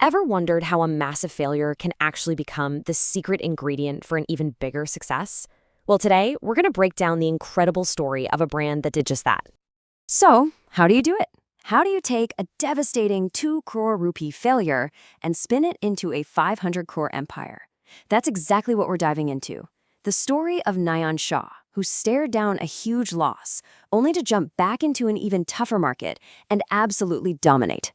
Ever wondered how a massive failure can actually become the secret ingredient for an even bigger success? Well, today, we're going to break down the incredible story of a brand that did just that. So, how do you do it? How do you take a devastating 2 crore rupee failure and spin it into a 500 crore empire? That's exactly what we're diving into. The story of Nayan Shah, who stared down a huge loss, only to jump back into an even tougher market and absolutely dominate.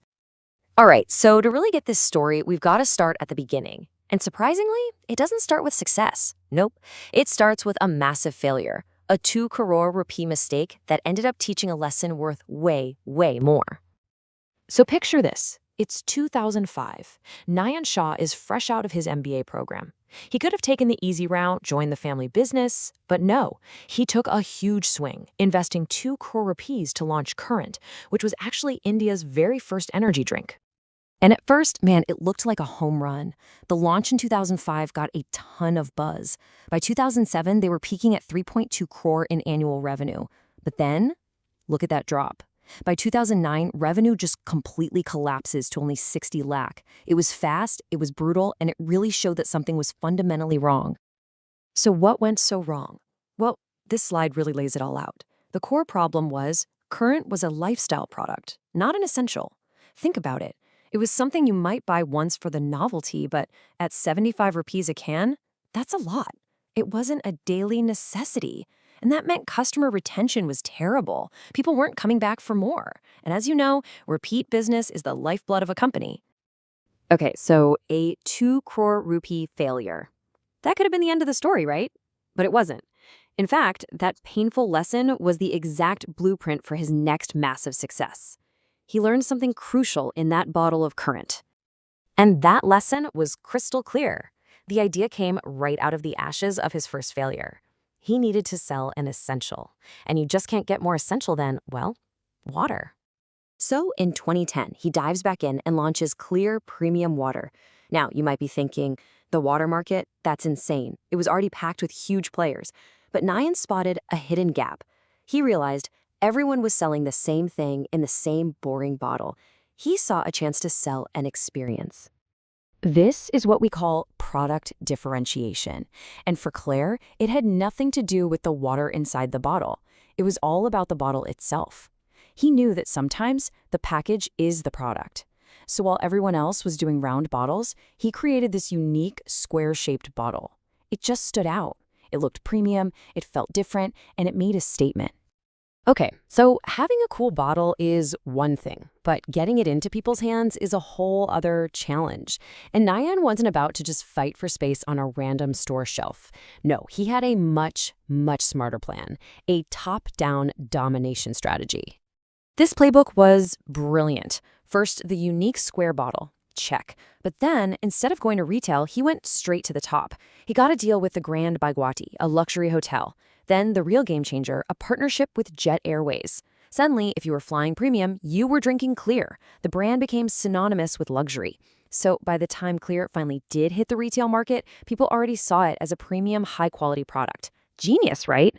All right, so to really get this story, we've got to start at the beginning. And surprisingly, it doesn't start with success. Nope. It starts with a massive failure, a 2 crore rupee mistake that ended up teaching a lesson worth way, way more. So picture this. It's 2005. Nayan Shah is fresh out of his MBA program. He could have taken the easy route, joined the family business, but no. He took a huge swing, investing 2 crore rupees to launch Current, which was actually India's very first energy drink. And at first, man, it looked like a home run. The launch in 2005 got a ton of buzz. By 2007, they were peaking at 3.2 crore in annual revenue. But then, look at that drop. By 2009, revenue just completely collapses to only 60 lakh. It was fast, it was brutal, and it really showed that something was fundamentally wrong. So what went so wrong? Well, this slide really lays it all out. The core problem was Current was a lifestyle product, not an essential. Think about it. It was something you might buy once for the novelty, but at 75 rupees a can, that's a lot. It wasn't a daily necessity. And that meant customer retention was terrible. People weren't coming back for more. And as you know, repeat business is the lifeblood of a company. Okay, so a 2 crore rupee failure. That could have been the end of the story, right? But it wasn't. In fact, that painful lesson was the exact blueprint for his next massive success. He learned something crucial in that bottle of Current. And that lesson was crystal clear. The idea came right out of the ashes of his first failure. He needed to sell an essential. And you just can't get more essential than, well, water. So in 2010, he dives back in and launches Clear Premium Water. Now, you might be thinking, the water market? That's insane. It was already packed with huge players. But Nayan spotted a hidden gap. He realized everyone was selling the same thing in the same boring bottle. He saw a chance to sell an experience. This is what we call product differentiation. And for Claire, it had nothing to do with the water inside the bottle. It was all about the bottle itself. He knew that sometimes the package is the product. So while everyone else was doing round bottles, he created this unique square-shaped bottle. It just stood out. It looked premium, it felt different, and it made a statement. Okay, so having a cool bottle is one thing, but getting it into people's hands is a whole other challenge. And Nayan wasn't about to just fight for space on a random store shelf. No, he had a much, much smarter plan, a top-down domination strategy. This playbook was brilliant. First, the unique square bottle. Check. But then, instead of going to retail, he went straight to the top. He got a deal with the Grand Bhagwati, a luxury hotel. Then, the real game changer, a partnership with Jet Airways. Suddenly, if you were flying premium, you were drinking Clear. The brand became synonymous with luxury. So by the time Clear finally did hit the retail market, people already saw it as a premium, high-quality product. Genius, right?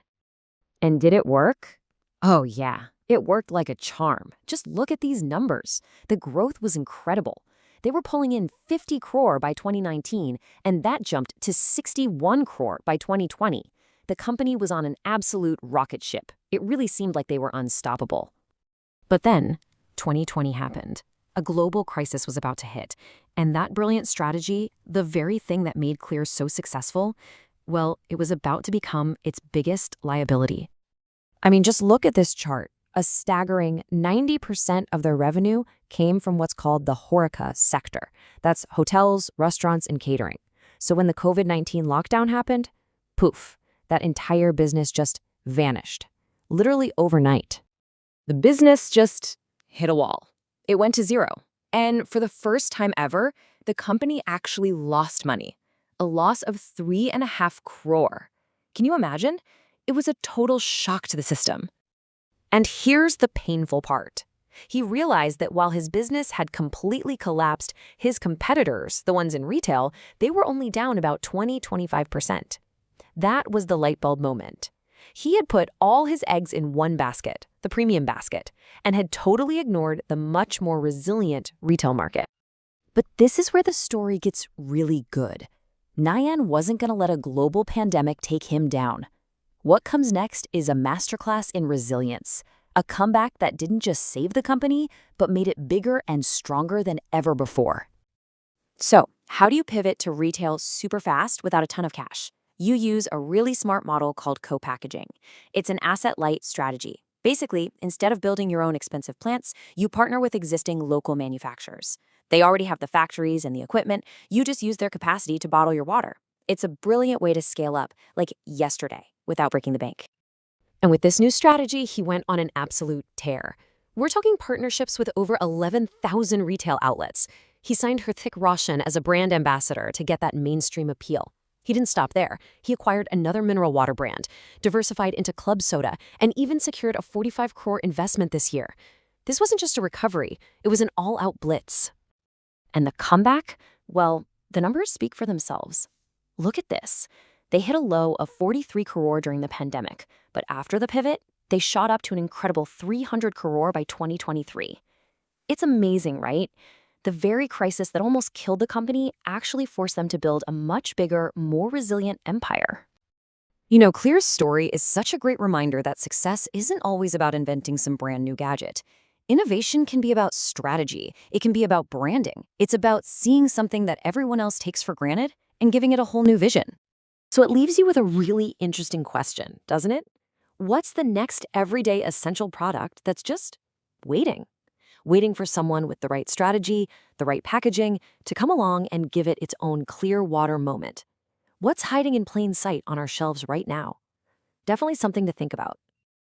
And did it work? Oh, yeah. It worked like a charm. Just look at these numbers. The growth was incredible. They were pulling in 50 crore by 2019, and that jumped to 61 crore by 2020. The company was on an absolute rocket ship. It really seemed like they were unstoppable. But then, 2020 happened. A global crisis was about to hit. And that brilliant strategy, the very thing that made Clear so successful, well, it was about to become its biggest liability. I mean, just look at this chart. A staggering 90% of their revenue came from what's called the HoReCa sector. That's hotels, restaurants, and catering. So when the COVID-19 lockdown happened, poof, that entire business just vanished. Literally overnight. The business just hit a wall. It went to zero. And for the first time ever, the company actually lost money. A loss of 3.5 crore. Can you imagine? It was a total shock to the system. And here's the painful part. He realized that while his business had completely collapsed, his competitors, the ones in retail, they were only down about 20–25%. That was the light bulb moment. He had put all his eggs in one basket, the premium basket, and had totally ignored the much more resilient retail market. But this is where the story gets really good. Nyan wasn't going to let a global pandemic take him down. What comes next is a masterclass in resilience, a comeback that didn't just save the company, but made it bigger and stronger than ever before. So, how do you pivot to retail super fast without a ton of cash? You use a really smart model called co-packaging. It's an asset-light strategy. Basically, instead of building your own expensive plants, you partner with existing local manufacturers. They already have the factories and the equipment. You just use their capacity to bottle your water. It's a brilliant way to scale up, like yesterday, without breaking the bank. And with this new strategy, he went on an absolute tear. We're talking partnerships with over 11,000 retail outlets. He signed Hrithik Roshan as a brand ambassador to get that mainstream appeal. He didn't stop there. He acquired another mineral water brand, diversified into club soda, and even secured a 45 crore investment this year. This wasn't just a recovery, it was an all-out blitz. And the comeback? Well, the numbers speak for themselves. Look at this. They hit a low of 43 crore during the pandemic, but after the pivot, they shot up to an incredible 300 crore by 2023. It's amazing, right? The very crisis that almost killed the company actually forced them to build a much bigger, more resilient empire. Clear's story is such a great reminder that success isn't always about inventing some brand new gadget. Innovation can be about strategy. It can be about branding. It's about seeing something that everyone else takes for granted and giving it a whole new vision. So it leaves you with a really interesting question, doesn't it? What's the next everyday essential product that's just waiting? Waiting for someone with the right strategy, the right packaging, to come along and give it its own clear water moment. What's hiding in plain sight on our shelves right now? Definitely something to think about.